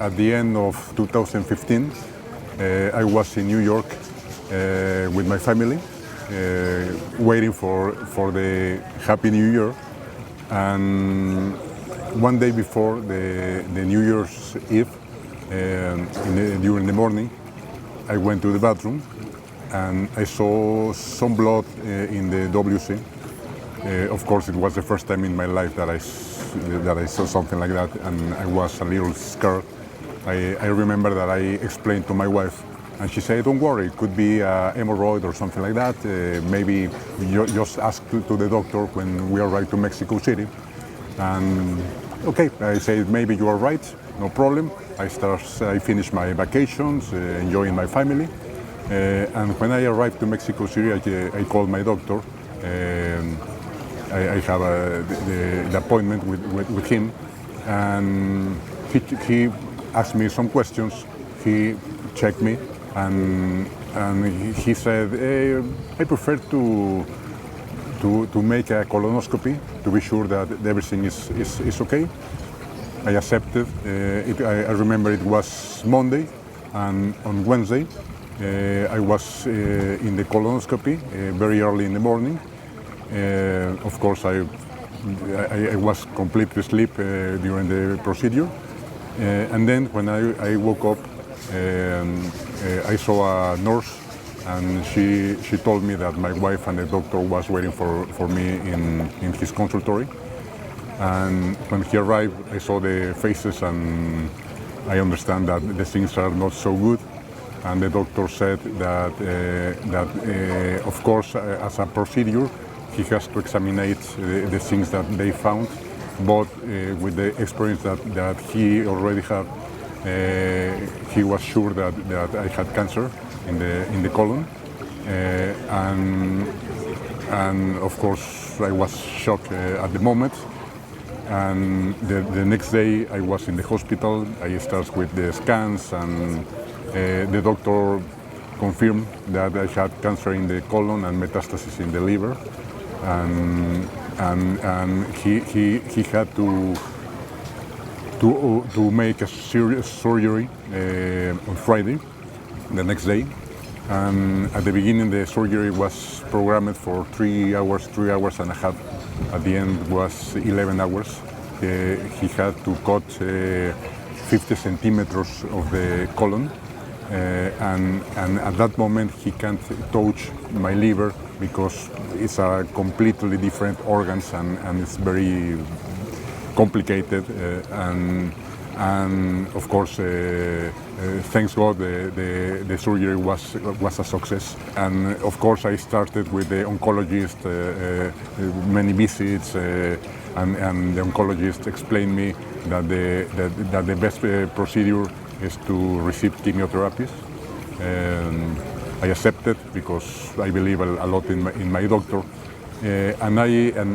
At the end of 2015, I was in New York with my family, waiting for the Happy New Year. And one day before the New Year's Eve, during the morning, I went to the bathroom and I saw some blood in the WC. Of course, it was the first time in my life that I saw something like that, and I was a little scared. I remember that I explained to my wife, and she said, "Don't worry, it could be a hemorrhoid or something like that. Maybe you just ask to the doctor when we arrive to Mexico City." And okay, I said, "Maybe you are right, no problem." I finished my vacations, enjoying my family. And when I arrived to Mexico City, I called my doctor. I have the appointment with him, and he asked me some questions. He checked me, and he said, "I prefer to make a colonoscopy to be sure that everything is okay." I accepted. I remember it was Monday, and on Wednesday I was in the colonoscopy very early in the morning. Of course, I was completely asleep during the procedure. And then when I woke up, I saw a nurse, and she told me that my wife and the doctor was waiting for me in his consultory. And when he arrived, I saw the faces, and I understand that the things are not so good. And the doctor said that of course, as a procedure, he has to examine the things that they found, but with the experience that he already had, he was sure that I had cancer in the colon, and of course I was shocked at the moment. And the next day I was in the hospital. I started with the scans, and the doctor confirmed that I had cancer in the colon and metastasis in the liver. And he had to make a serious surgery on Friday, the next day. And at the beginning, the surgery was programmed for 3 hours and a half. At the end, was 11 hours. He had to cut 50 centimeters of the colon. And at that moment, he can't touch my liver because it's a completely different organs, and it's very complicated. And of course, thanks God, the surgery was a success. And of course, I started with the oncologist, many visits, and the oncologist explained me that the best procedure is to receive chemotherapies. I accepted because I believe a lot in my doctor. And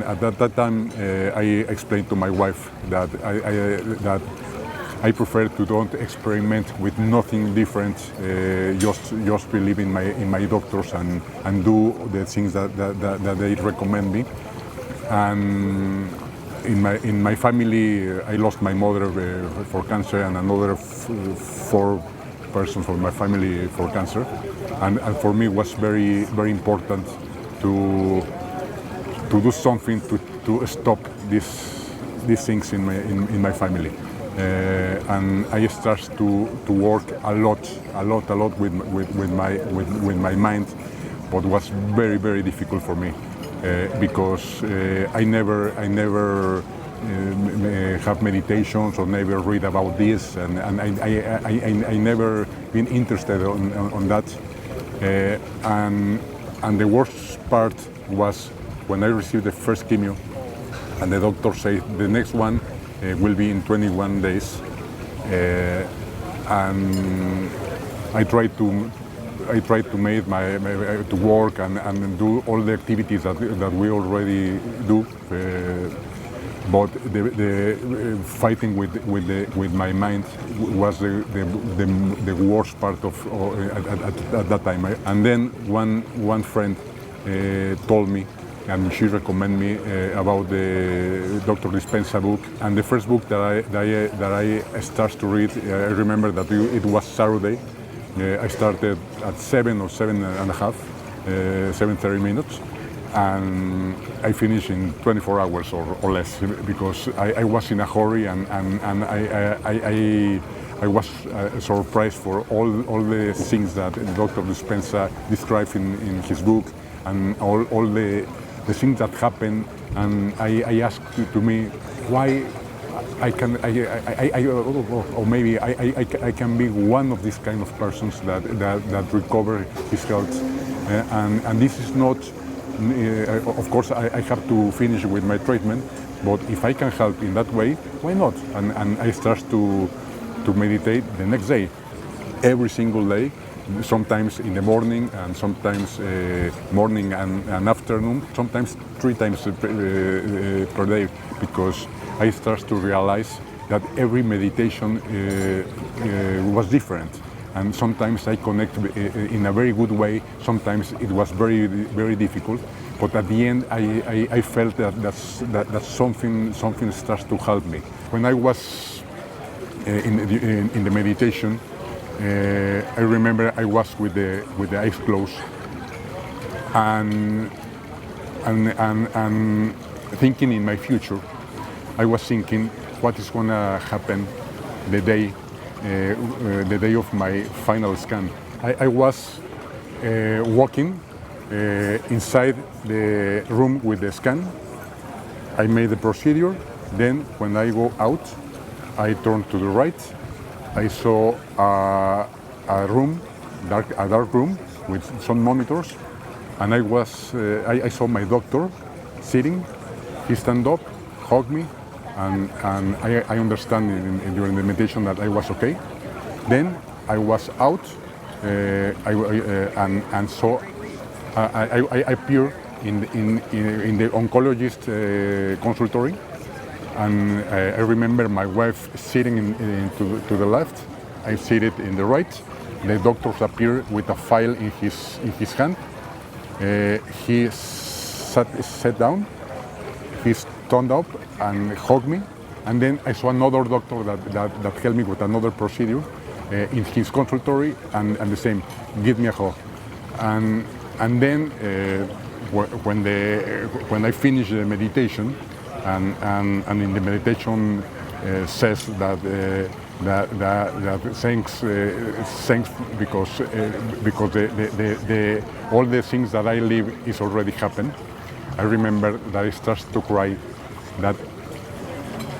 at that time, I explained to my wife that I prefer to don't experiment with nothing different, just believe in my doctors and do the things that they recommend me. And in my family, I lost my mother for cancer, and another 4 persons from my family for cancer. And for me, it was very, very important to do something to stop these things in my family. And I started to work a lot with my mind, but it was very, very difficult for me because I never have meditations or never read about this, and I never been interested on that. And the worst part was when I received the first chemo, and the doctor said the next one will be in 21 days, and I tried to make to work and do all the activities that we already do, but the fighting with my mind was the worst part of at that time. And then one friend told me and she recommended me about the Dr. Dispenza book. And the first book that I started to read, I remember that it was Saturday. I started at 7 or 7:30, 7:30 minutes, and I finished in 24 hours or less, because I was in a hurry, and I was surprised for all the things that Dr. Dispenza described in his book, and all the things that happen. And I asked to me why I can, or maybe I can be one of these kind of persons that recover his health, and this is not. Of course, I have to finish with my treatment, but if I can help in that way, why not? And I start to meditate the next day, every single day, sometimes in the morning, and sometimes morning and afternoon, sometimes 3 times per day, because I start to realize that every meditation was different. And sometimes I connect in a very good way, sometimes it was very, very difficult, but at the end I felt that something starts to help me. When I was in the meditation, I remember I was with the eyes closed, and thinking in my future. I was thinking what is going to happen the day of my final scan. I was walking inside the room with the scan. I made the procedure. Then when I go out, I turned to the right. I saw a dark room with some monitors, and I saw my doctor sitting. He stand up, hugged me, and I understand during the meditation that I was okay. Then I was out, and so I appeared in the oncologist consultory. And I remember my wife sitting to the left, I seated in the right. The doctors appeared with a file in his hand. He sat down, he stood up and hugged me. And then I saw another doctor that helped me with another procedure in his consultory, and the same, give me a hug. And then when I finished the meditation, and in the meditation says that thanks because all the things that I live is already happened. I remember that I started to cry. That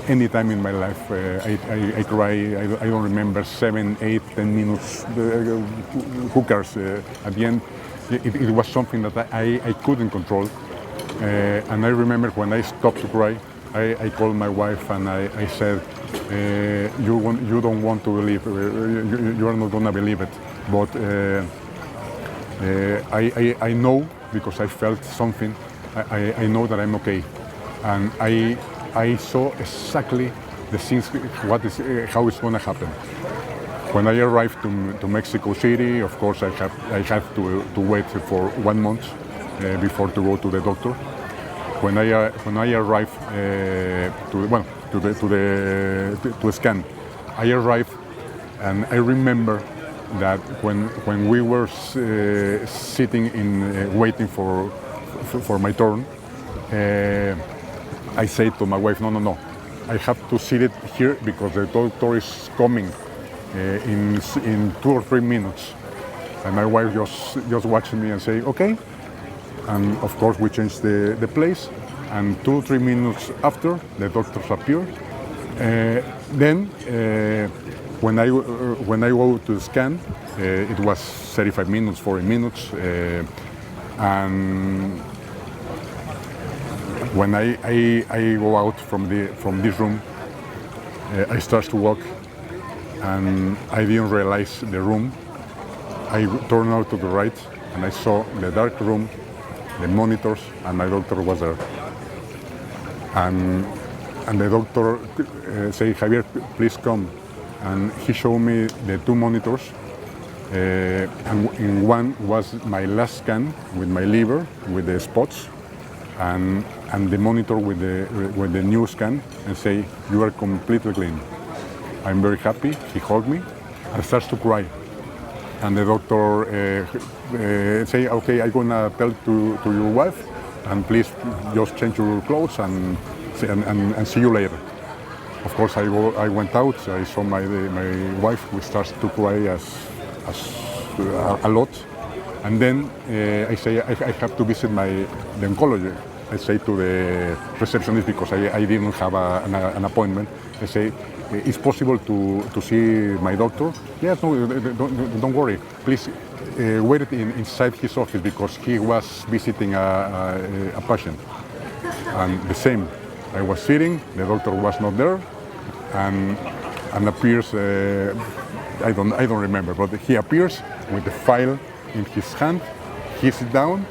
any time in my life I cry. I don't remember 7, 8, 10 minutes. Who cares? At the end, it was something that I couldn't control. And I remember when I stopped to cry, I called my wife and I said, you don't want to believe, you are not going to believe it, but I know, because I felt something, I know that I'm okay. And I saw exactly the things, how it's going to happen. When I arrived to Mexico City, of course I have to wait for 1 month before to go to the doctor. When I arrived to scan, I arrived, and I remember that when we were sitting in waiting for my turn, I said to my wife, no, I have to sit it here because the doctor is coming in 2 or 3 minutes. And my wife just watched me and say, okay. And of course we changed the place, and 2 or 3 minutes after, the doctors appeared. Then when I go to scan, it was 35 minutes, 40 minutes, and when I go out from this room, I start to walk, and I didn't realize the room. I turned out to the right, and I saw the dark room, the monitors, and my doctor was there. And the doctor said, Javier, please come. And he showed me the 2 monitors. And in one was my last scan with my liver, with the spots. and the monitor with the new scan and say, you are completely clean. I'm very happy. He hugged me and starts to cry. And the doctor say, okay, I'm gonna tell to your wife, and please just change your clothes and see you later. Of course, I went out. I saw my wife, who starts to cry a lot. And then I say I have to visit the oncologist. I say to the receptionist, because I didn't have an appointment. I say, it's possible to see my doctor? Yes, no, don't worry. Please wait inside his office, because he was visiting a patient. And the same, I was sitting, the doctor was not there, and appears, I don't remember, but he appears with the file in his hand. He sits down,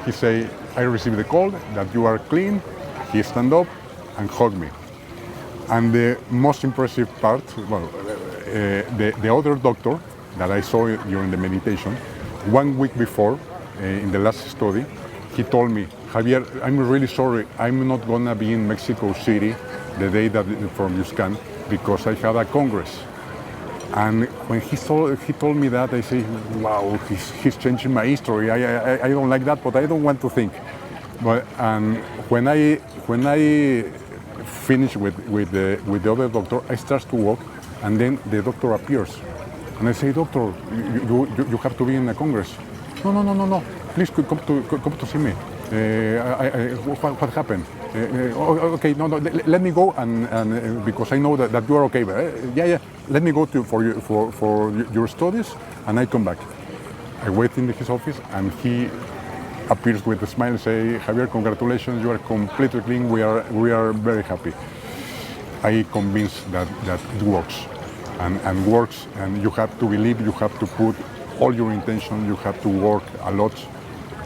he say, I received the call that you are clean. He stand up and hug me. And the most impressive part, well, the other doctor that I saw during the meditation, 1 week before, in the last study, he told me, Javier, I'm really sorry, I'm not gonna be in Mexico City the day that from you scan, because I had a congress. And when he told me that, I say, wow, he's changing my history. I don't like that, but I don't want to think. But when I finish with the other doctor, I start to walk, and then the doctor appears, and I say, doctor, you have to be in a congress. No. Please come to see me. What happened? Okay, no, let me go, and because I know that you are okay. Yeah. Let me go for your studies, and I come back. I wait in his office, and he appears with a smile and say, Javier, congratulations, you are completely clean. We are very happy. I convinced that it works, and works, and you have to believe. You have to put all your intention. You have to work a lot.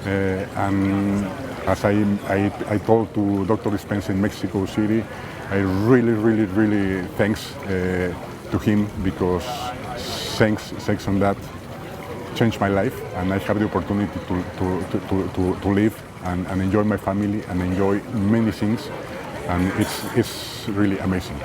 And as I told to Dr. Dispenza in Mexico City, I really thanks to him, because thanks on that changed my life, and I have the opportunity to live and enjoy my family and enjoy many things, and it's really amazing.